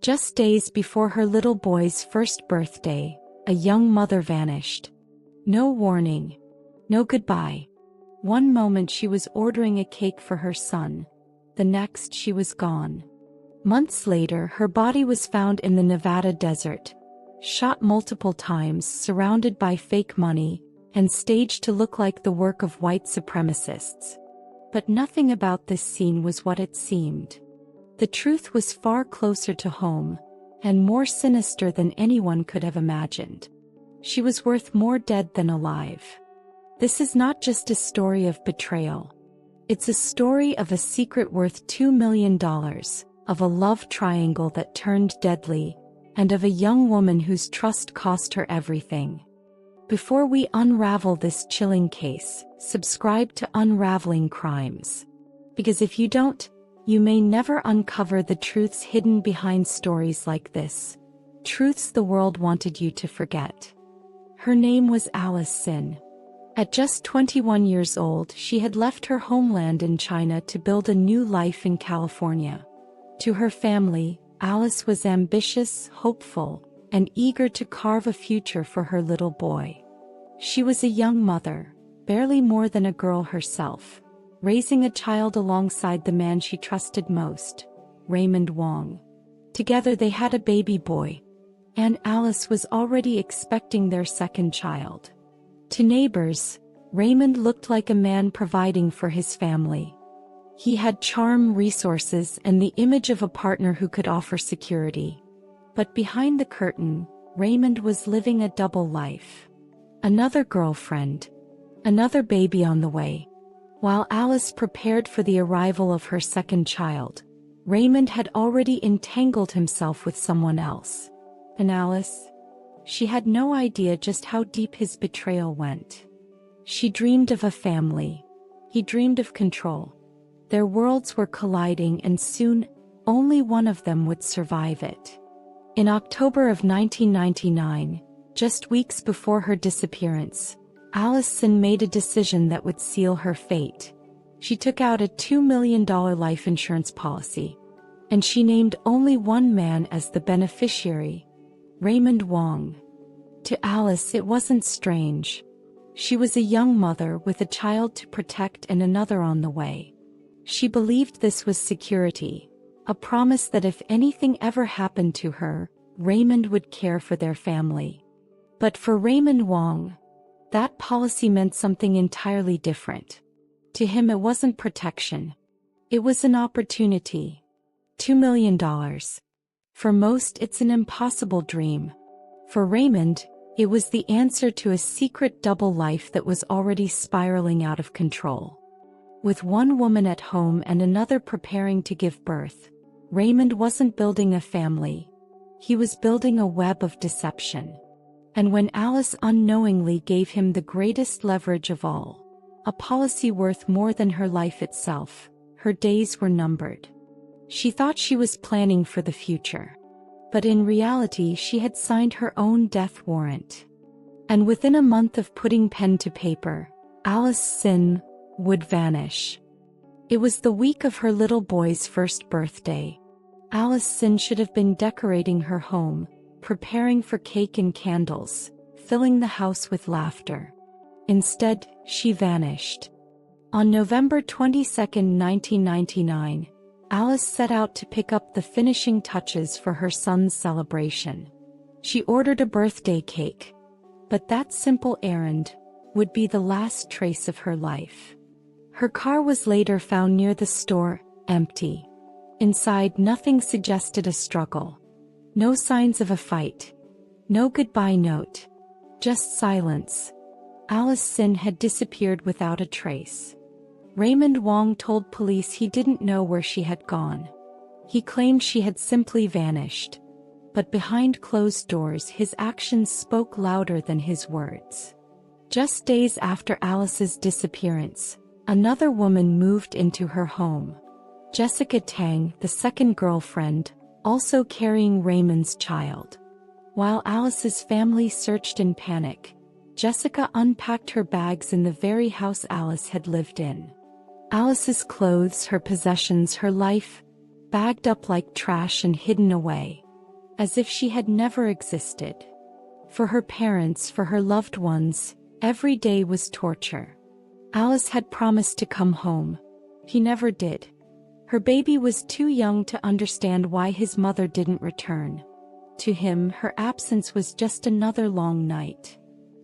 Just days before her little boy's first birthday, a young mother vanished. No warning. No goodbye. One moment she was ordering a cake for her son. The next she was gone. Months later, her body was found in the Nevada desert, shot multiple times, surrounded by fake money, and staged to look like the work of white supremacists. But nothing about this scene was what it seemed. The truth was far closer to home, and more sinister than anyone could have imagined. She was worth more dead than alive. This is not just a story of betrayal. It's a story of a secret worth $2 million, of a love triangle that turned deadly, and of a young woman whose trust cost her everything. Before we unravel this chilling case, subscribe to Unraveling Crimes. Because if you don't, you may never uncover the truths hidden behind stories like this. Truths the world wanted you to forget. Her name was Alice Sin. At just 21 years old, she had left her homeland in China to build a new life in California. To her family, Alice was ambitious, hopeful, and eager to carve a future for her little boy. She was a young mother, barely more than a girl herself, raising a child alongside the man she trusted most, Raymond Wong. Together they had a baby boy, and Alice was already expecting their second child. To neighbors, Raymond looked like a man providing for his family. He had charm, resources, and the image of a partner who could offer security. But behind the curtain, Raymond was living a double life. Another girlfriend. Another baby on the way. While Alice prepared for the arrival of her second child, Raymond had already entangled himself with someone else. And Alice? She had no idea just how deep his betrayal went. She dreamed of a family. He dreamed of control. Their worlds were colliding, and soon, only one of them would survive it. In October of 1999, just weeks before her disappearance, Alice Sin made a decision that would seal her fate. She took out a $2 million life insurance policy, and she named only one man as the beneficiary: Raymond Wong. To Alice, it wasn't strange. She was a young mother with a child to protect and another on the way. She believed this was security, a promise that if anything ever happened to her, Raymond would care for their family. But for Raymond Wong, that policy meant something entirely different. To him, it wasn't protection. It was an opportunity. $2 million. For most, it's an impossible dream. For Raymond, it was the answer to a secret double life that was already spiraling out of control. With one woman at home and another preparing to give birth, Raymond wasn't building a family. He was building a web of deception. And when Alice unknowingly gave him the greatest leverage of all, a policy worth more than her life itself, her days were numbered. She thought she was planning for the future. But in reality, she had signed her own death warrant. And within a month of putting pen to paper, Alice Sin would vanish. It was the week of her little boy's first birthday. Alice Sin should have been decorating her home, preparing for cake and candles, filling the house with laughter. Instead, she vanished. On November 22, 1999, Alice set out to pick up the finishing touches for her son's celebration. She ordered a birthday cake. But that simple errand would be the last trace of her life. Her car was later found near the store, empty. Inside, nothing suggested a struggle. No signs of a fight. No goodbye note. Just silence. Alice Sin had disappeared without a trace. Raymond Wong told police he didn't know where she had gone. He claimed she had simply vanished. But behind closed doors, his actions spoke louder than his words. Just days after Alice's disappearance, another woman moved into her home. Jessica Tang, the second girlfriend, also carrying Raymond's child. While Alice's family searched in panic, Jessica unpacked her bags in the very house Alice had lived in. Alice's clothes, her possessions, her life, bagged up like trash and hidden away. as if she had never existed. For her parents, for her loved ones, every day was torture. Alice had promised to come home. He never did. Her baby was too young to understand why his mother didn't return. To him, her absence was just another long night.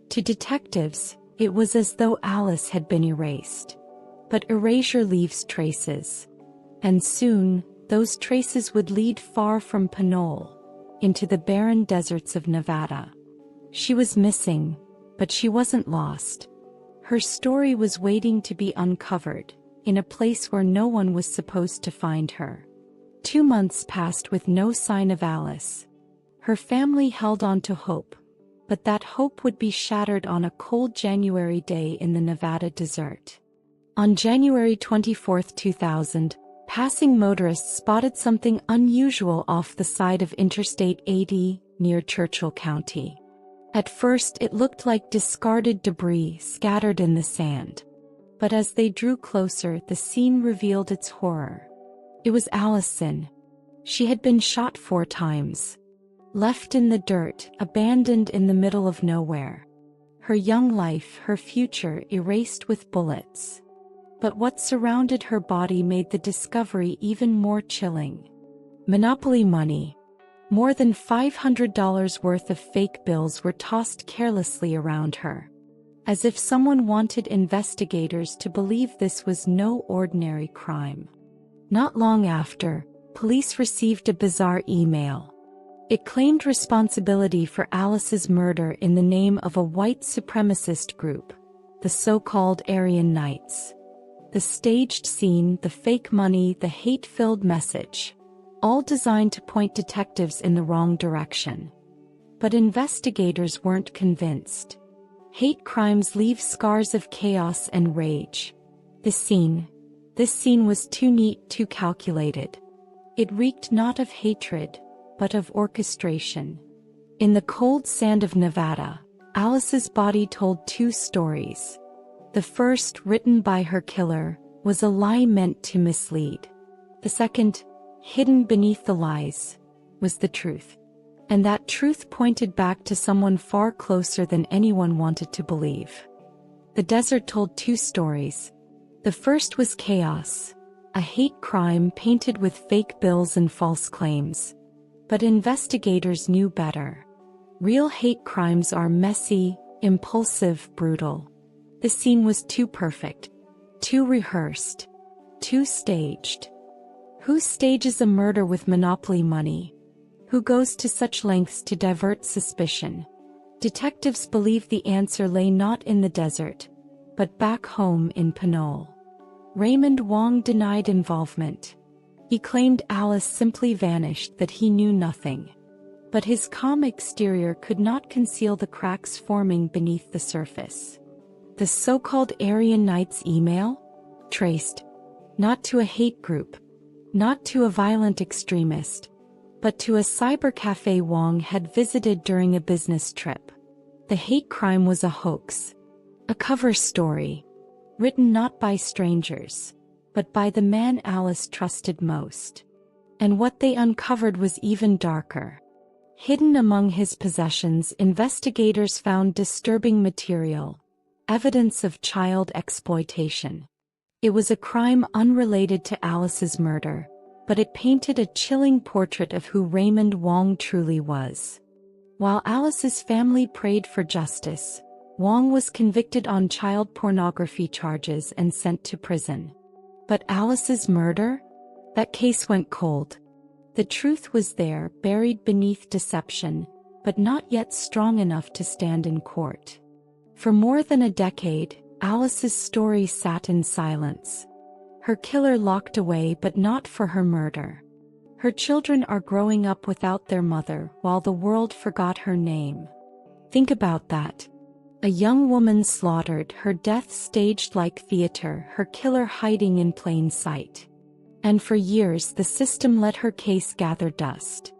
To detectives, it was as though Alice had been erased. But erasure leaves traces. And soon, those traces would lead far from Pinole, into the barren deserts of Nevada. She was missing, but she wasn't lost. Her story was waiting to be uncovered, in a place where no one was supposed to find her. 2 months passed with no sign of Alice. Her family held on to hope, but that hope would be shattered on a cold January day in the Nevada desert. On January 24, 2000, passing motorists spotted something unusual off the side of Interstate 80, near Churchill County. At first it looked like discarded debris scattered in the sand. But as they drew closer, the scene revealed its horror. It was Allison. She had been shot 4 times. Left in the dirt, abandoned in the middle of nowhere. Her young life, her future, erased with bullets. But what surrounded her body made the discovery even more chilling. Monopoly money. More than $500 worth of fake bills were tossed carelessly around her. As if someone wanted investigators to believe this was no ordinary crime. Not long after, police received a bizarre email. It claimed responsibility for Alice's murder in the name of a white supremacist group, the so-called Aryan Knights. The staged scene, the fake money, the hate-filled message, all designed to point detectives in the wrong direction. But investigators weren't convinced. Hate crimes leave scars of chaos and rage. This scene was too neat, too calculated. It reeked not of hatred, but of orchestration. In the cold sand of Nevada, Alice's body told 2 stories. The first, written by her killer, was a lie meant to mislead. The second, hidden beneath the lies, was the truth. And that truth pointed back to someone far closer than anyone wanted to believe. The desert told 2 stories. The first was chaos, a hate crime painted with fake bills and false claims. But investigators knew better. Real hate crimes are messy, impulsive, brutal. The scene was too perfect, too rehearsed, too staged. Who stages a murder with monopoly money? Who goes to such lengths to divert suspicion? Detectives believed the answer lay not in the desert, but back home in Pinole. Raymond Wong denied involvement. He claimed Alice simply vanished, that he knew nothing. But his calm exterior could not conceal the cracks forming beneath the surface. The so-called Aryan Knights email? Traced, not to a hate group, not to a violent extremist, but to a cybercafe Wong had visited during a business trip. The hate crime was a hoax, a cover story, written not by strangers, but by the man Alice trusted most. And what they uncovered was even darker. Hidden among his possessions, investigators found disturbing material, evidence of child exploitation. It was a crime unrelated to Alice's murder, but it painted a chilling portrait of who Raymond Wong truly was. While Alice's family prayed for justice, Wong was convicted on child pornography charges and sent to prison. But Alice's murder? That case went cold. The truth was there, buried beneath deception, but not yet strong enough to stand in court. For more than a decade, Alice's story sat in silence. Her killer locked away, but not for her murder. Her children are growing up without their mother, while the world forgot her name. Think about that. A young woman slaughtered, her death staged like theater, her killer hiding in plain sight. And for years the system let her case gather dust.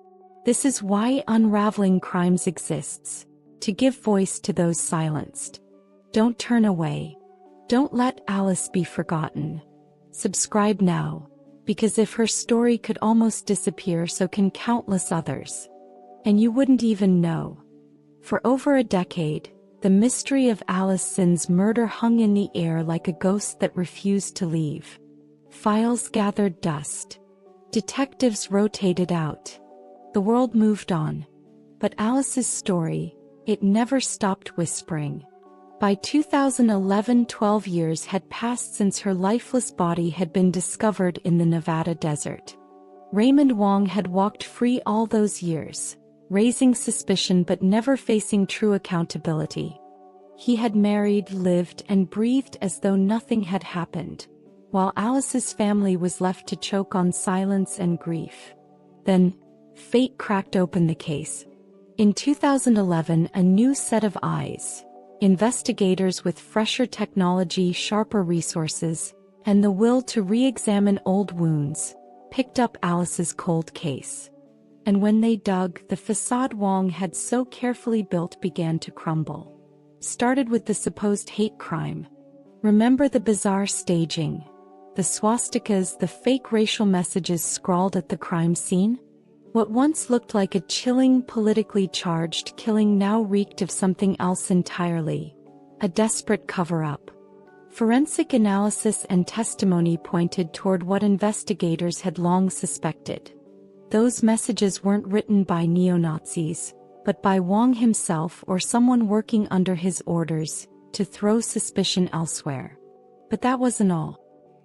This is why Unraveling Crimes exists, to give voice to those silenced. Don't turn away. Don't let Alice be forgotten. Subscribe now, because if her story could almost disappear, so can countless others. And you wouldn't even know. For over a decade, the mystery of Alice Sin's murder hung in the air like a ghost that refused to leave. Files gathered dust. Detectives rotated out. The world moved on. But Alice's story, it never stopped whispering. By 2011, 12 years had passed since her lifeless body had been discovered in the Nevada desert. Raymond Wong had walked free all those years, raising suspicion but never facing true accountability. He had married, lived, and breathed as though nothing had happened, while Alice's family was left to choke on silence and grief. Then, fate cracked open the case. In 2011, a new set of eyes, investigators with fresher technology, sharper resources, and the will to re-examine old wounds, picked up Alice's cold case. And when they dug, the facade Wong had so carefully built began to crumble. Started with the supposed hate crime. Remember the bizarre staging? The swastikas, the fake racial messages scrawled at the crime scene? What once looked like a chilling, politically charged killing now reeked of something else entirely. A desperate cover-up. Forensic analysis and testimony pointed toward what investigators had long suspected. Those messages weren't written by neo-Nazis, but by Wong himself or someone working under his orders to throw suspicion elsewhere. But that wasn't all.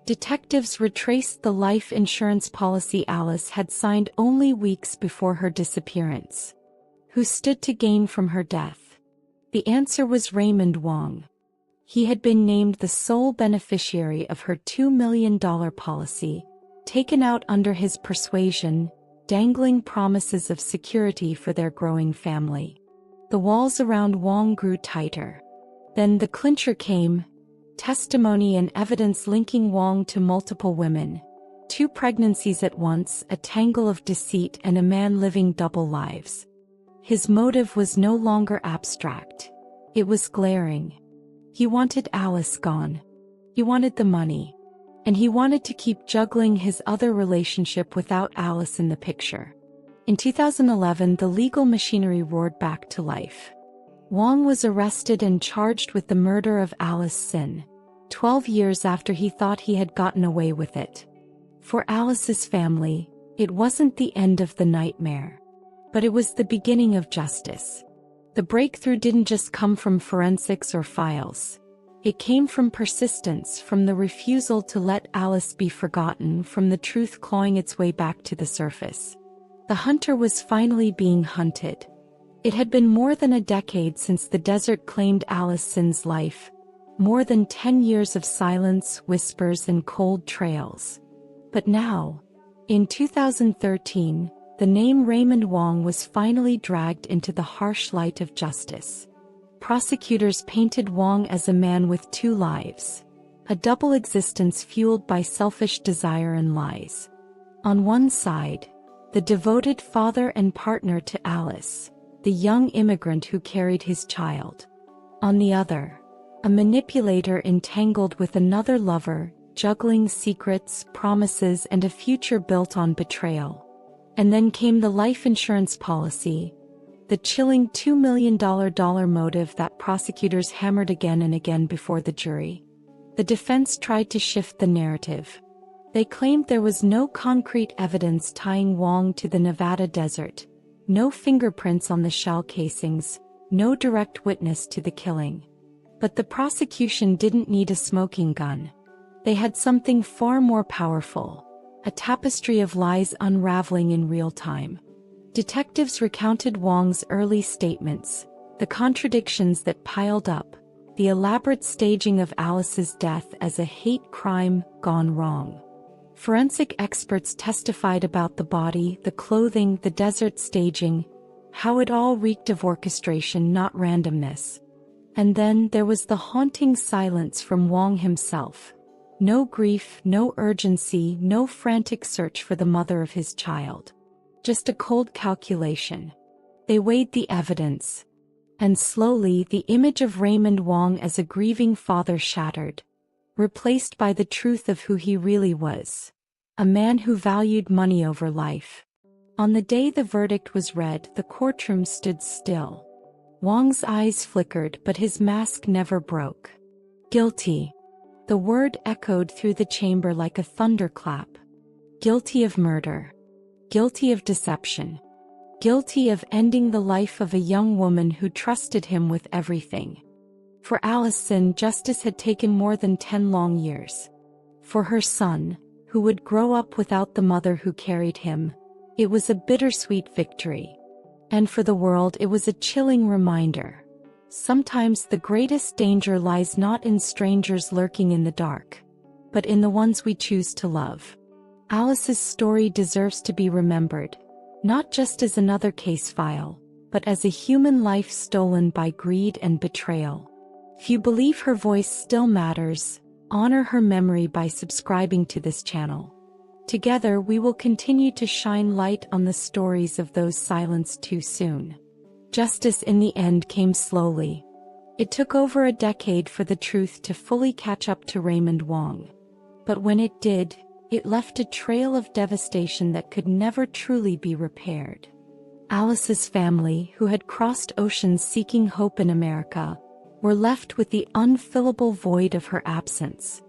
Detectives retraced the life insurance policy Alice had signed only weeks before her disappearance. Who stood to gain from her death? The answer was Raymond Wong. He had been named the sole beneficiary of her $2 million policy, taken out under his persuasion, dangling promises of security for their growing family. The walls around Wong grew tighter. Then the clincher came. Testimony and evidence linking Wong to multiple women, 2 pregnancies at once, a tangle of deceit, and a man living double lives. His motive was no longer abstract. It was glaring. He wanted Alice gone. He wanted the money. And he wanted to keep juggling his other relationship without Alice in the picture. In 2011, the legal machinery roared back to life. Wong was arrested and charged with the murder of Alice Sin, 12 years after he thought he had gotten away with it. For Alice's family, it wasn't the end of the nightmare. But it was the beginning of justice. The breakthrough didn't just come from forensics or files. It came from persistence, from the refusal to let Alice be forgotten, from the truth clawing its way back to the surface. The hunter was finally being hunted. It had been more than a decade since the desert claimed Alice Sin's life, more than 10 years of silence, whispers, and cold trails. But now, in 2013, the name Raymond Wong was finally dragged into the harsh light of justice. Prosecutors painted Wong as a man with 2 lives, a double existence fueled by selfish desire and lies. On one side, the devoted father and partner to Alice, the young immigrant who carried his child. On the other, a manipulator entangled with another lover, juggling secrets, promises, and a future built on betrayal. And then came the life insurance policy, the chilling $2 million motive that prosecutors hammered again and again before the jury. The defense tried to shift the narrative. They claimed there was no concrete evidence tying Wong to the Nevada desert, no fingerprints on the shell casings, no direct witness to the killing. But the prosecution didn't need a smoking gun. They had something far more powerful, a tapestry of lies unraveling in real time. Detectives recounted Wong's early statements, the contradictions that piled up, the elaborate staging of Alice's death as a hate crime gone wrong. Forensic experts testified about the body, the clothing, the desert staging, how it all reeked of orchestration, not randomness. And then there was the haunting silence from Wong himself. No grief, no urgency, no frantic search for the mother of his child. Just a cold calculation. They weighed the evidence. And slowly the image of Raymond Wong as a grieving father shattered, replaced by the truth of who he really was. A man who valued money over life. On the day the verdict was read, the courtroom stood still. Wong's eyes flickered, but his mask never broke. Guilty. The word echoed through the chamber like a thunderclap. Guilty of murder. Guilty of deception. Guilty of ending the life of a young woman who trusted him with everything. For Allison, justice had taken more than 10 long years. For her son, who would grow up without the mother who carried him, it was a bittersweet victory. And for the world, it was a chilling reminder. Sometimes the greatest danger lies not in strangers lurking in the dark, but in the ones we choose to love. Alice's story deserves to be remembered, not just as another case file, but as a human life stolen by greed and betrayal. If you believe her voice still matters, honor her memory by subscribing to this channel. Together we will continue to shine light on the stories of those silenced too soon. Justice in the end came slowly. It took over a decade for the truth to fully catch up to Raymond Wong. But when it did, it left a trail of devastation that could never truly be repaired. Alice's family, who had crossed oceans seeking hope in America, were left with the unfillable void of her absence.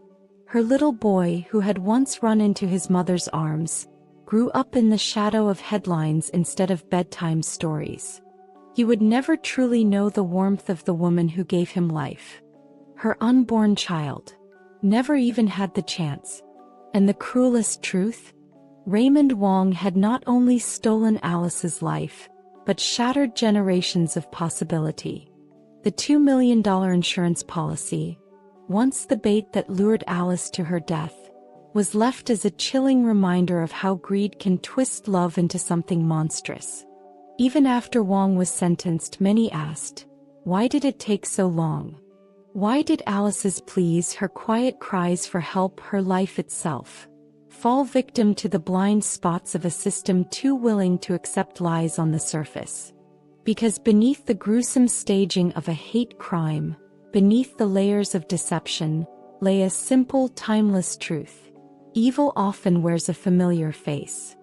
Her little boy, who had once run into his mother's arms, grew up in the shadow of headlines instead of bedtime stories. He would never truly know the warmth of the woman who gave him life. Her unborn child never even had the chance. And the cruelest truth? Raymond Wong had not only stolen Alice's life, but shattered generations of possibility. The $2 million insurance policy, once the bait that lured Alice to her death, was left as a chilling reminder of how greed can twist love into something monstrous. Even after Wong was sentenced, many asked, why did it take so long? Why did Alice's pleas, her quiet cries for help, her life itself, fall victim to the blind spots of a system too willing to accept lies on the surface? Because beneath the gruesome staging of a hate crime, beneath the layers of deception, lay a simple, timeless truth. Evil often wears a familiar face.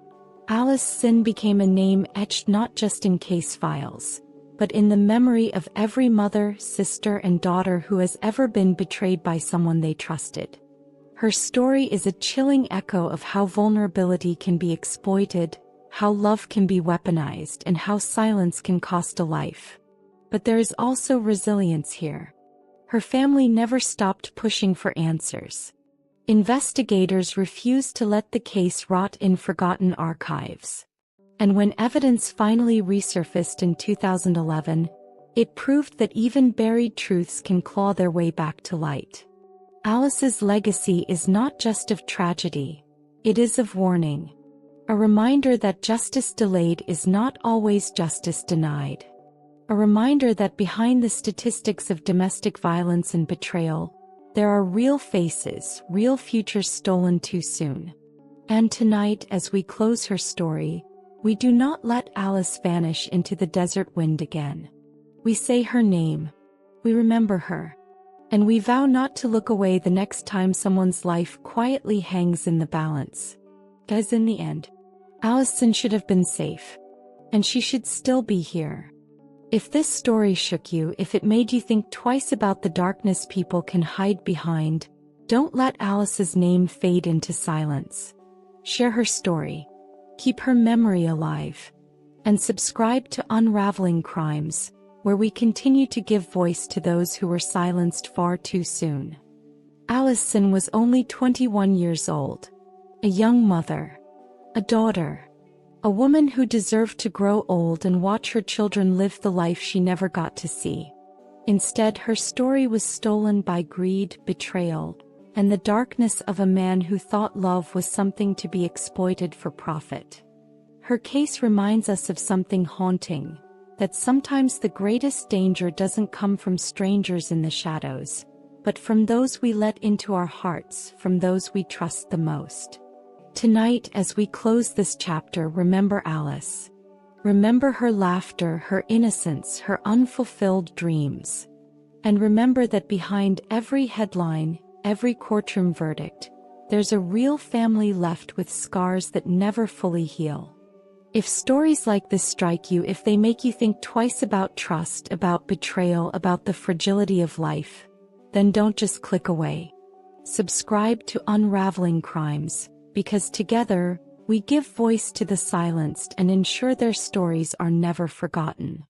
Alice's sin became a name etched not just in case files, but in the memory of every mother, sister, and daughter who has ever been betrayed by someone they trusted. Her story is a chilling echo of how vulnerability can be exploited, how love can be weaponized, and how silence can cost a life. But there is also resilience here. Her family never stopped pushing for answers. Investigators refused to let the case rot in forgotten archives. And when evidence finally resurfaced in 2011, it proved that even buried truths can claw their way back to light. Alice's legacy is not just of tragedy, it is of warning. A reminder that justice delayed is not always justice denied. A reminder that behind the statistics of domestic violence and betrayal, there are real faces, real futures stolen too soon. And tonight, as we close her story, we do not let Alice vanish into the desert wind again. We say her name, we remember her, and we vow not to look away the next time someone's life quietly hangs in the balance. Because in the end, Allison should have been safe, and she should still be here. If this story shook you, if it made you think twice about the darkness people can hide behind, don't let Alice's name fade into silence. Share her story. Keep her memory alive. And subscribe to Unraveling Crimes, where we continue to give voice to those who were silenced far too soon. Allison was only 21 years old. A young mother. A daughter. A woman who deserved to grow old and watch her children live the life she never got to see. Instead, her story was stolen by greed, betrayal, and the darkness of a man who thought love was something to be exploited for profit. Her case reminds us of something haunting, that sometimes the greatest danger doesn't come from strangers in the shadows, but from those we let into our hearts, from those we trust the most. Tonight, as we close this chapter, remember Alice. Remember her laughter, her innocence, her unfulfilled dreams. And remember that behind every headline, every courtroom verdict, there's a real family left with scars that never fully heal. If stories like this strike you, if they make you think twice about trust, about betrayal, about the fragility of life, then don't just click away. Subscribe to Unraveling Crimes, because together, we give voice to the silenced and ensure their stories are never forgotten.